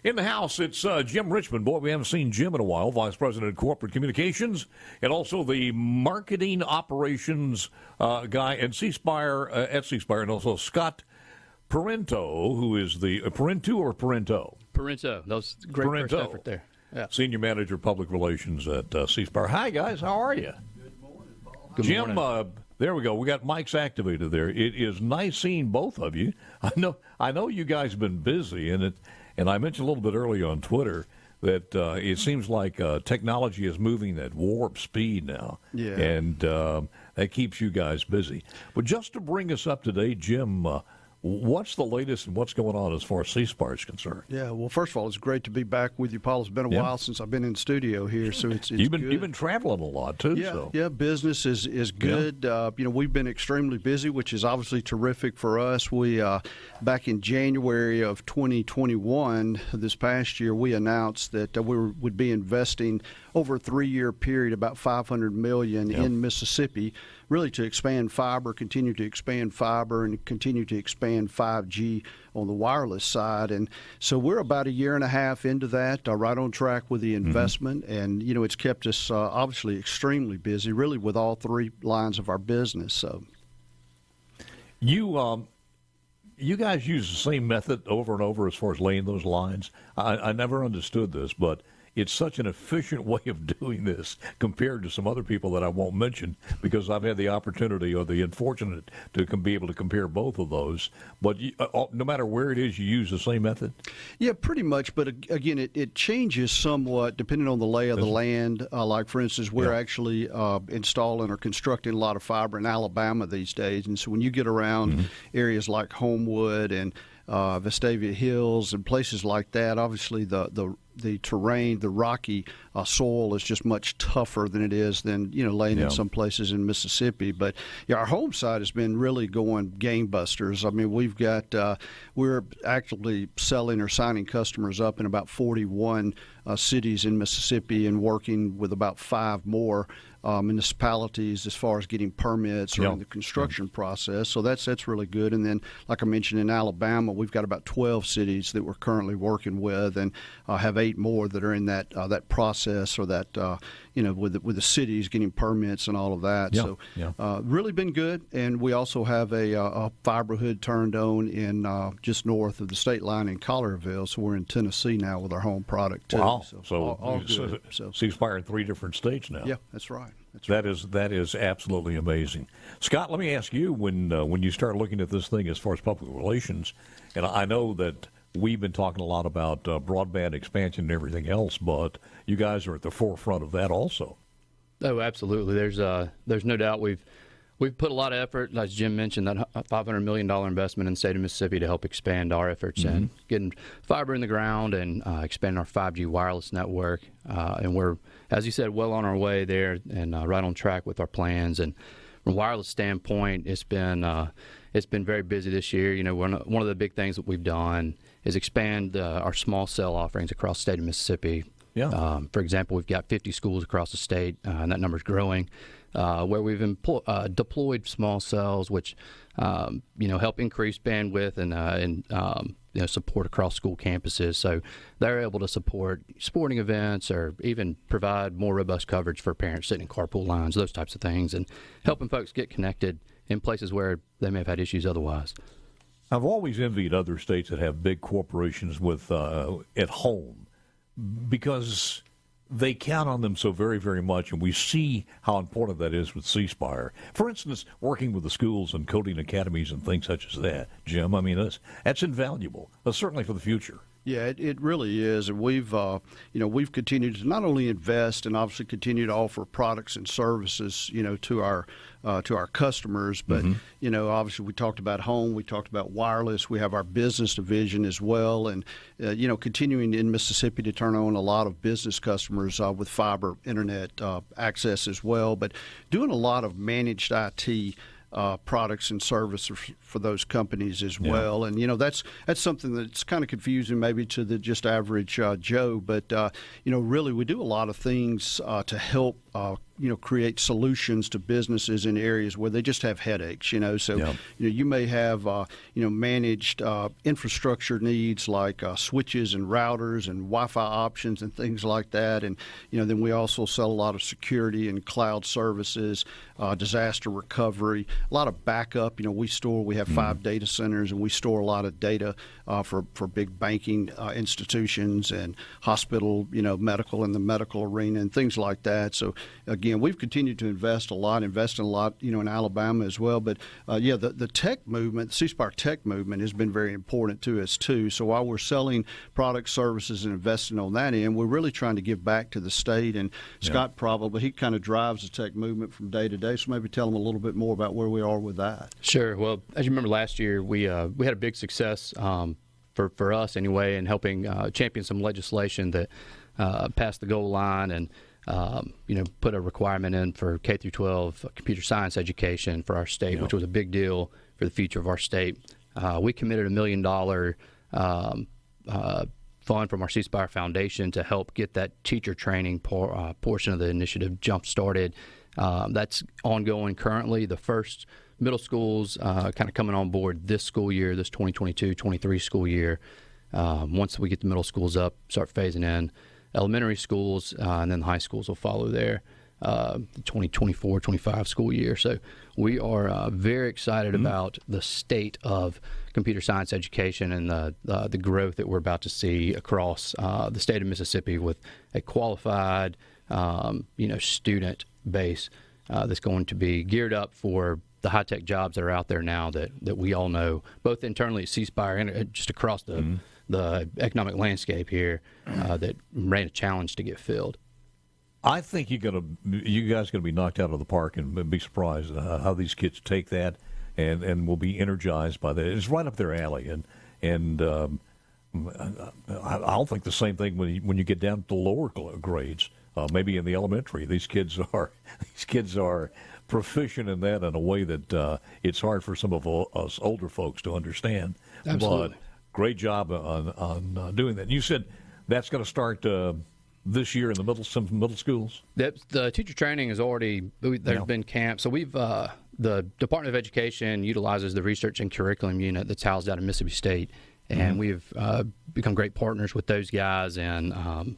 In the house, it's Jim Richmond. Boy, we haven't seen Jim in a while, Vice President of Corporate Communications, and also the Marketing Operations guy at Cspire, and also Scott Parenteau, who is the Parenteau or Parenteau? Parenteau. That was great first effort there. Yeah. Senior Manager of Public Relations at Cspire. Hi, guys. How are you? Good morning, Paul. Good Jim, morning. there we go. We got mics activated there. It is nice seeing both of you. I know you guys have been busy, and I mentioned a little bit earlier on Twitter that it seems like technology is moving at warp speed now. Yeah. And that keeps you guys busy. But just to bring us up to date, Jim, what's the latest and what's going on as far as Cspire is concerned? Yeah, well, first of all, it's great to be back with you, Paul. It's been a while since I've been in studio here, so it's you've good. been traveling a lot too. Yeah, so. yeah, business is good. Yeah. We've been extremely busy, which is obviously terrific for us. We back in January of 2021, this past year, we announced that we would be investing over a 3-year period about $500 million in Mississippi, really to expand fiber, continue to expand fiber, and continue to expand 5G on the wireless side. And so we're about 1.5 years into that, right on track with the investment. And, it's kept us obviously extremely busy, really with all three lines of our business. So You guys use the same method over and over as far as laying those lines. I never understood this, but it's such an efficient way of doing this compared to some other people that I won't mention because I've had the opportunity or the unfortunate to be able to compare both of those. But no matter where it is, you use the same method? Yeah, pretty much. But again, it changes somewhat depending on the lay of the land. Like, for instance, we're actually installing or constructing a lot of fiber in Alabama these days. And so when you get around areas like Homewood and Vestavia Hills and places like that, obviously the terrain, the rocky soil is just much tougher than it is than laying in some places in Mississippi. But our home side has been really going gangbusters. I mean, we've got we're actually selling or signing customers up in about 41 cities in Mississippi and working with about 5 more municipalities as far as getting permits or in the construction process. So that's really good. And then, like I mentioned, in Alabama, we've got about 12 cities that we're currently working with, and have 8 more that are in that process or that with the cities getting permits and all of that. So really been good. And we also have a fiber hood turned on in just north of the state line in Collierville. So we're in Tennessee now with our home product too. Wow. So all good. Cspire in 3 different states now. Yeah, that's right. That is absolutely amazing. Scott, let me ask you, when you start looking at this thing as far as public relations, and I know that we've been talking a lot about broadband expansion and everything else, but you guys are at the forefront of that also. Oh, absolutely. There's no doubt we've put a lot of effort, as Jim mentioned, that $500 million investment in the state of Mississippi to help expand our efforts and getting fiber in the ground and expanding our 5G wireless network. And we're, as you said, well on our way there and right on track with our plans. And from a wireless standpoint, it's been very busy this year. One of the big things that we've done is expand our small cell offerings across the state of Mississippi. Yeah. For example, we've got 50 schools across the state, and that number's growing, where we've deployed small cells, which help increase bandwidth and support across school campuses. So they're able to support sporting events or even provide more robust coverage for parents sitting in carpool lines, those types of things, and helping folks get connected in places where they may have had issues otherwise. I've always envied other states that have big corporations with at home, because they count on them so very, very much, and we see how important that is with Cspire. For instance, working with the schools and coding academies and things such as that, Jim, I mean, that's invaluable, certainly for the future. Yeah, it really is, and we've continued to not only invest and obviously continue to offer products and services, to our customers, but obviously we talked about home, we talked about wireless, we have our business division as well, and continuing in Mississippi to turn on a lot of business customers with fiber internet access as well, but doing a lot of managed IT. Products and services for those companies as well, and that's something that's kind of confusing maybe to the just average Joe. But really, we do a lot of things to help create solutions to businesses in areas where they just have headaches. So you may have managed infrastructure needs like switches and routers and Wi-Fi options and things like that. And then we also sell a lot of security and cloud services, disaster recovery, a lot of backup. We have 5 data centers, and we store a lot of data for big banking institutions and hospital, medical in the medical arena and things like that. So again, we've continued to invest in a lot, in Alabama as well. But the tech movement, the Cspire tech movement, has been very important to us too. So while we're selling products, services, and investing on that end, we're really trying to give back to the state. And Scott he kind of drives the tech movement from day to day. So maybe tell them a little bit more about where we are with that. Sure. Well, as you remember last year, we had a big success for us anyway in helping champion some legislation that passed the goal line and put a requirement in for K through 12 computer science education for our state, which was a big deal for the future of our state. We committed $1 million fund from our Cspire Foundation to help get that teacher training portion of the initiative jump started. That's ongoing currently. The first middle schools kind of coming on board this school year, this 2022-23 school year. Once we get the middle schools up, start phasing in elementary schools, and then the high schools will follow there, the 2024-25 school year. So we are very excited about the state of computer science education and the growth that we're about to see across the state of Mississippi with a qualified, student base that's going to be geared up for the high-tech jobs that are out there now that we all know, both internally at Cspire and just across the economic landscape here that ran a challenge to get filled. I think you guys are going to be knocked out of the park and be surprised how these kids take that and will be energized by that. It's right up their alley, and I'll think the same thing when you get down to the lower grades, maybe in the elementary. These kids are proficient in that in a way that it's hard for some of us older folks to understand. Absolutely. But great job on doing that. You said that's going to start this year in some middle schools? The teacher training is already, there's been camps. So we've, the Department of Education utilizes the research and curriculum unit that's housed out of Mississippi State. And we've become great partners with those guys and,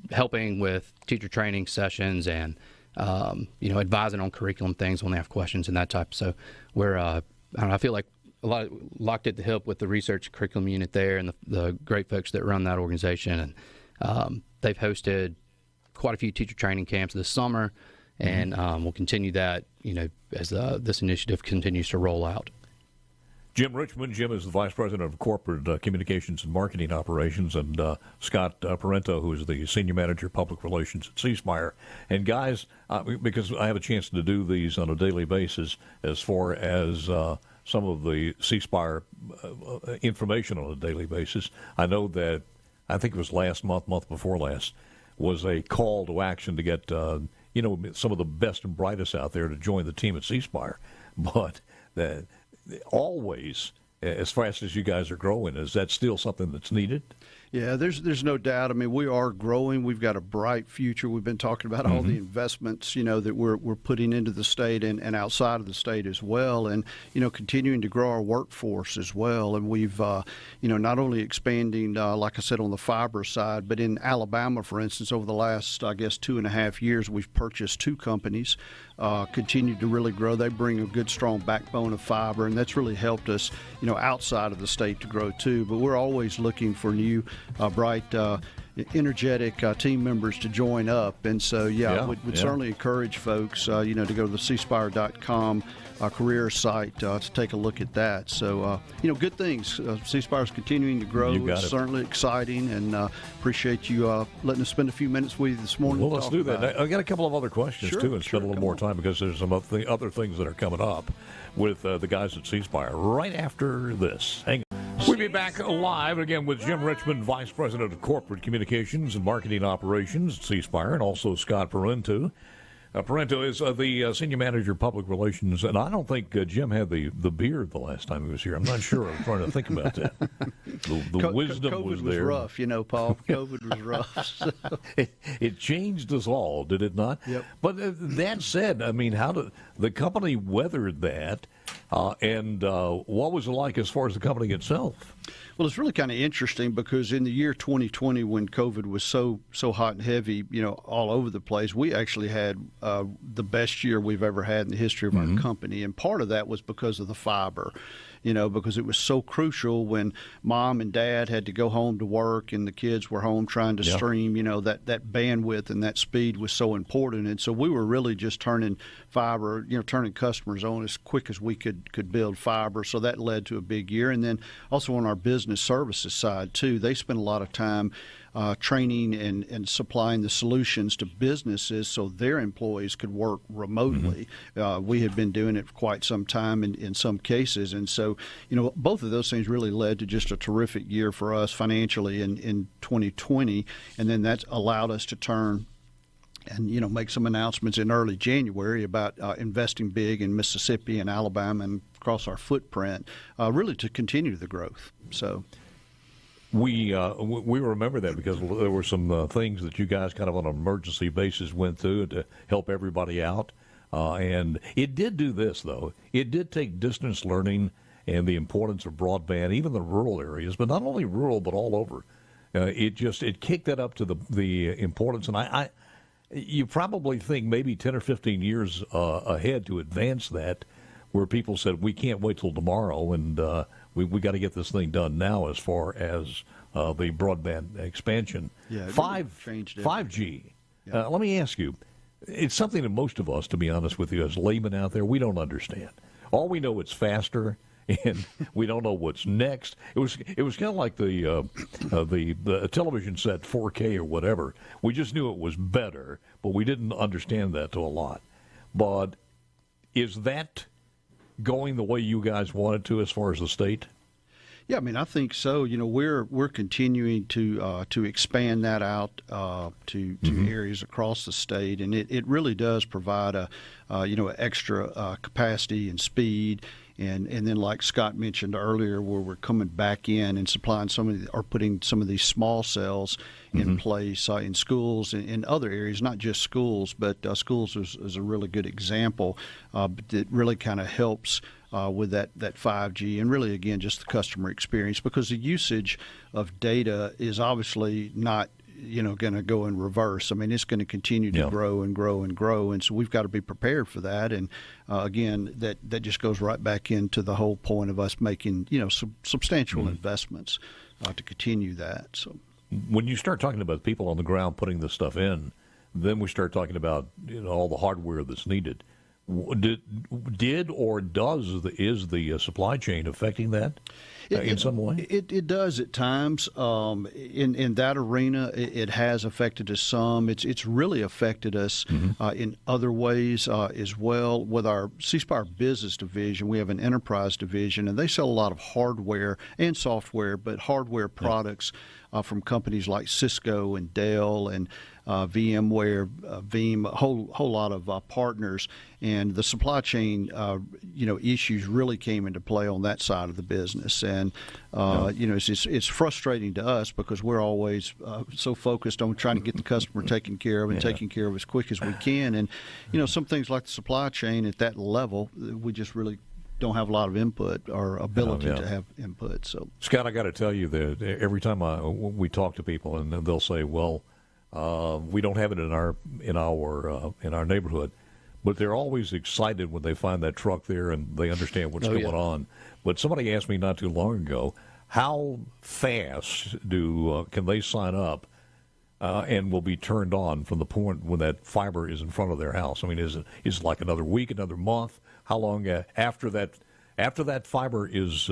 helping with teacher training sessions and, advising on curriculum things when they have questions and that type. So we're, I feel like a lot locked at the hip with the research curriculum unit there and the great folks that run that organization. And they've hosted quite a few teacher training camps this summer, and we'll continue that, as this initiative continues to roll out. Jim Richmond. Jim is the Vice President of Corporate Communications and Marketing Operations, and Scott Parenteau, who is the Senior Manager of Public Relations at Cspire. And guys, because I have a chance to do these on a daily basis as far as some of the Cspire information on a daily basis, I know that, I think it was last month before last, was a call to action to get, some of the best and brightest out there to join the team at Cspire. But always, as fast as you guys are growing, is that still something that's needed? Yeah, there's no doubt. I mean, we are growing. We've got a bright future. We've been talking about all the investments, that we're putting into the state and outside of the state as well, and continuing to grow our workforce as well. And we've not only expanding, like I said, on the fiber side, but in Alabama, for instance, over the last 2.5 years, we've purchased 2 companies. Continued to really grow. They bring a good, strong backbone of fiber, and that's really helped us, outside of the state to grow too. But we're always looking for new, bright, energetic team members to join up. And so, we'd certainly encourage folks, to go to the cspire.com career site to take a look at that. So, good things. Cspire is continuing to grow. It's certainly exciting, and appreciate you letting us spend a few minutes with you this morning. Well, let's do that. I got a couple of other questions, too, and spend a little more time because there's some other things that are coming up with the guys at Cspire right after this. Hang on. We'll be back live again with Jim Richmond, Vice President of Corporate Communications and Marketing Operations at Cspire, and also Scott Parenteau, Parenteau is the senior manager of public relations, and I don't think Jim had the beard the last time he was here. I'm not sure. I'm trying to think about that. The wisdom COVID was there. Was rough, Paul. COVID was rough. So. It changed us all, did it not? Yep. But that said, I mean, how did the company weathered that, and what was it like as far as the company itself? Well, it's really kind of interesting because in the year 2020, when COVID was so hot and heavy, all over the place, we actually had the best year we've ever had in the history of our company. And part of that was because of the fiber, because it was so crucial when mom and dad had to go home to work and the kids were home trying to stream, that bandwidth and that speed was so important. And so we were really just turning fiber, turning customers on as quick as we could build fiber. So that led to a big year. And then also on our business services side, too, they spent a lot of time training and supplying the solutions to businesses so their employees could work remotely. We had been doing it for quite some time in some cases. And so, both of those things really led to just a terrific year for us financially in 2020. And then that allowed us to turn and, make some announcements in early January about investing big in Mississippi and Alabama and across our footprint, really to continue the growth. So. We remember that because there were some things that you guys kind of on an emergency basis went through to help everybody out. And it did do this, though. It did take distance learning and the importance of broadband, even the rural areas, but not only rural, but all over. It kicked that up to the importance. And you probably think maybe 10 or 15 years ahead to advance that, where people said, we can't wait till tomorrow, and we got to get this thing done now as far as the broadband expansion. Yeah, 5G. Let me ask you, it's something that most of us, to be honest with you, as laymen out there, we don't understand. All we know it's faster, and we don't know what's next. It was kind of like the television set 4K or whatever. We just knew it was better, but we didn't understand that to a lot. But is that going the way you guys wanted to as far as the state? Yeah, I think so. We're continuing to expand that out to areas across the state, and it really does provide a extra capacity and speed. And then, like Scott mentioned earlier, where we're coming back in and supplying putting some of these small cells in place in schools and in other areas, not just schools, but schools is a really good example that really kind of helps with that 5G and really, again, just the customer experience, because the usage of data is obviously not going to go in reverse. It's going to continue to grow and grow and grow, and so we've got to be prepared for that. And again, that just goes right back into the whole point of us making substantial investments to continue that. So when you start talking about people on the ground putting this stuff in, then we start talking about all the hardware that's needed. Did or is the supply chain affecting that in some way? It does at times. In that arena, it has affected us some. It's really affected us in other ways as well. With our Cspire business division, we have an enterprise division, and they sell a lot of hardware and software, but hardware products from companies like Cisco and Dell and VMware, Veeam, a whole lot of partners, and the supply chain, issues really came into play on that side of the business, and it's frustrating to us because we're always so focused on trying to get the customer taken care of and taken care of as quick as we can, and some things like the supply chain at that level, we just really don't have a lot of input or ability to have input. So, Scott, I got to tell you that every time we talk to people, and they'll say, "Well, we don't have it in our neighborhood," but they're always excited when they find that truck there and they understand what's going on. But somebody asked me not too long ago, how fast can they sign up and will be turned on from the point when that fiber is in front of their house? Is it like another week, another month? How long after that fiber is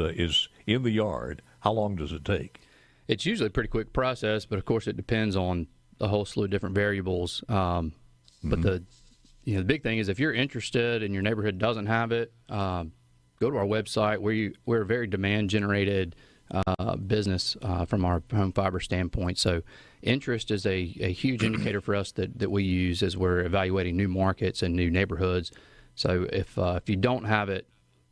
in the yard? How long does it take? It's usually a pretty quick process, but of course it depends on a whole slew of different variables. But the big thing is if you're interested and your neighborhood doesn't have it, go to our website. We're a very demand generated business from our home fiber standpoint. So interest is a huge indicator for us that we use as we're evaluating new markets and new neighborhoods. So if you don't have it,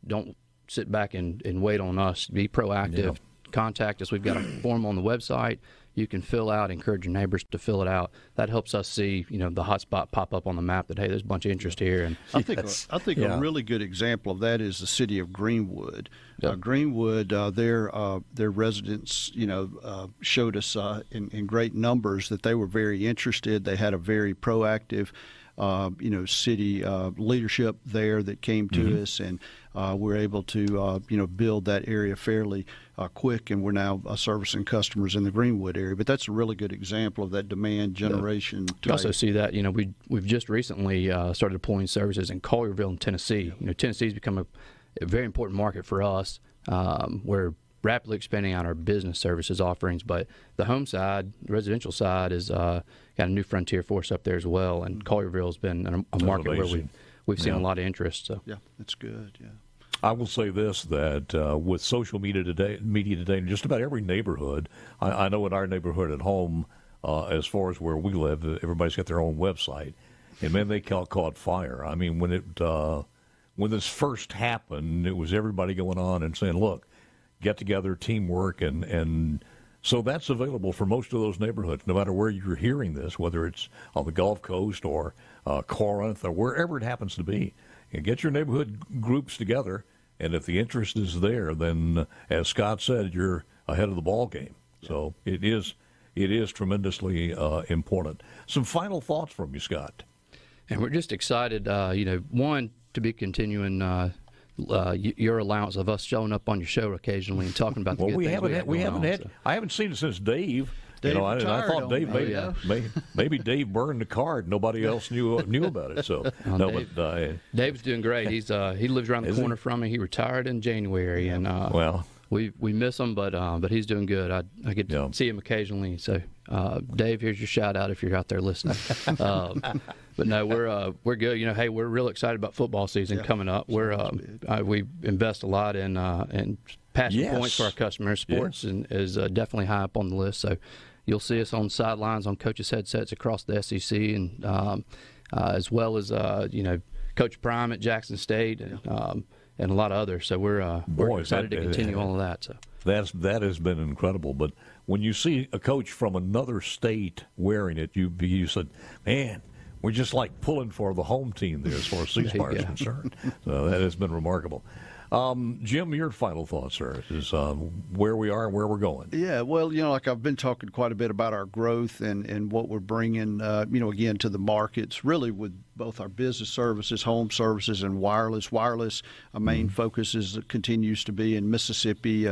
don't sit back and wait on us. Be proactive. Yeah. Contact us. We've got a form on the website you can fill out. Encourage your neighbors to fill it out. That helps us see, the hotspot pop up on the map that, hey, there's a bunch of interest here. And I think a really good example of that is the city of Greenwood. Yep. Greenwood, their residents, showed us in great numbers that they were very interested. They had a very proactive city leadership there that came to us, and we're able to, build that area fairly quick, and we're now servicing customers in the Greenwood area. But that's a really good example of that demand generation. You also see that, we've just recently started deploying services in Collierville in Tennessee. Tennessee's become a very important market for us. We're rapidly expanding out our business services offerings, but the home side, the residential side, is got a new frontier for us up there as well. And Collierville's been a market where we've seen a lot of interest. So yeah, that's good. Yeah. I will say this, that with social media today, in just about every neighborhood, I know in our neighborhood at home, as far as where we live, everybody's got their own website, and man, they caught fire. I mean, when this first happened, it was everybody going on and saying, look, get together, teamwork, and so that's available for most of those neighborhoods, no matter where you're hearing this, whether it's on the Gulf Coast or Corinth or wherever it happens to be. And get your neighborhood groups together, and if the interest is there, then, as Scott said, you're ahead of the ball game. Yeah. So it is tremendously important. Some final thoughts from you, Scott? And we're just excited, one, to be continuing your allowance of us showing up on your show occasionally and talking about the good things we haven't had. So. I haven't seen it since Dave. Dave I thought Dave maybe Dave burned the card. Nobody else knew about it. So Dave's doing great. He lives around the corner from me. He retired in January, and we miss him, but he's doing good. I get to see him occasionally. So Dave, here's your shout out if you're out there listening. But no, we're good. Hey, we're real excited about football season coming up. We invest a lot in passion points for our customers. Sports is definitely high up on the list. So you'll see us on sidelines on coaches' headsets across the SEC, and as well as Coach Prime at Jackson State, and a lot of others. So we're excited to continue all of that. So that has been incredible. But when you see a coach from another state wearing it, you said, man, we're just like pulling for the home team there as far as Cspire is concerned. So that has been remarkable. Jim, your final thoughts, sir, is where we are and where we're going. Yeah, well, like I've been talking quite a bit about our growth and what we're bringing, again, to the markets, really with both our business services, home services, and wireless. Wireless, our main focus continues to be in Mississippi,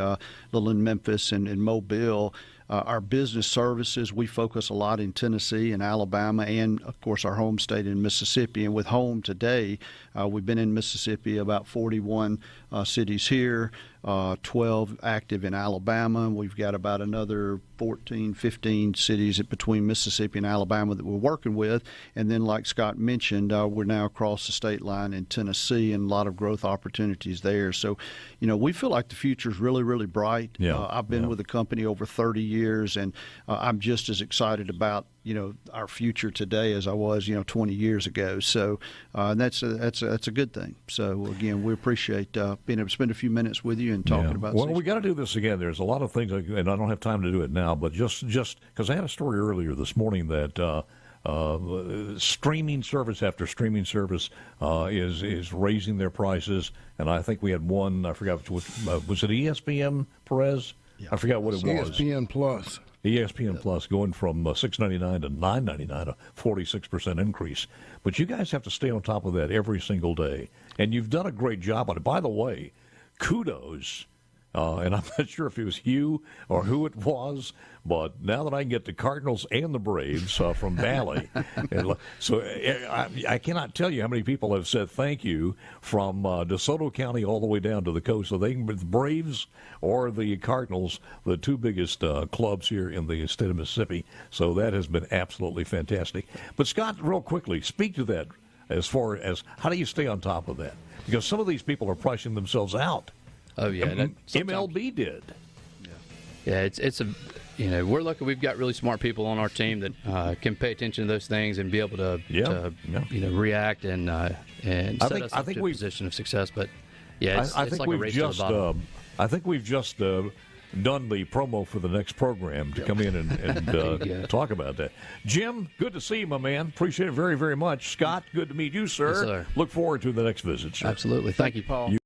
little in Memphis and Mobile. Our business services, we focus a lot in Tennessee and Alabama and, of course, our home state in Mississippi. And with home today, we've been in Mississippi, about 41 cities here, 12 active in Alabama. We've got about another 14, 15 cities between Mississippi and Alabama that we're working with. And then, like Scott mentioned, we're now across the state line in Tennessee, and a lot of growth opportunities there. So, we feel like the future is really, really bright. I've been with the company over 30 years, and I'm just as excited about our future today as I was 20 years ago. So and that's a good thing. So again, we appreciate being able to spend a few minutes with you and talking about. Well, we got to do this again. There's a lot of things, and I don't have time to do it now. But just because I had a story earlier this morning that streaming service after streaming service is raising their prices, and I think we had one. I forgot was it ESPN, Perez? Yeah. I forgot what it was. ESPN Plus. ESPN Plus going from $6.99 to $9.99, a 46% increase. But you guys have to stay on top of that every single day, and you've done a great job on it. By the way, kudos. And I'm not sure if it was you or who it was, but now that I can get the Cardinals and the Braves from Valley, so I cannot tell you how many people have said thank you from DeSoto County all the way down to the coast. So they can be the Braves or the Cardinals, the two biggest clubs here in the state of Mississippi. So that has been absolutely fantastic. But Scott, real quickly, speak to that as far as how do you stay on top of that? Because some of these people are pricing themselves out. Oh, yeah. MLB did. Yeah, it's a, we're lucky we've got really smart people on our team that can pay attention to those things and be able to react and set us up to a position of success. But yeah, it's like a race to the bottom. I think we've just done the promo for the next program to come in and talk about that. Jim, good to see you, my man. Appreciate it very, very much. Scott, good to meet you, sir. Yes, sir. Look forward to the next visit, sir. Absolutely. Thank you, Paul.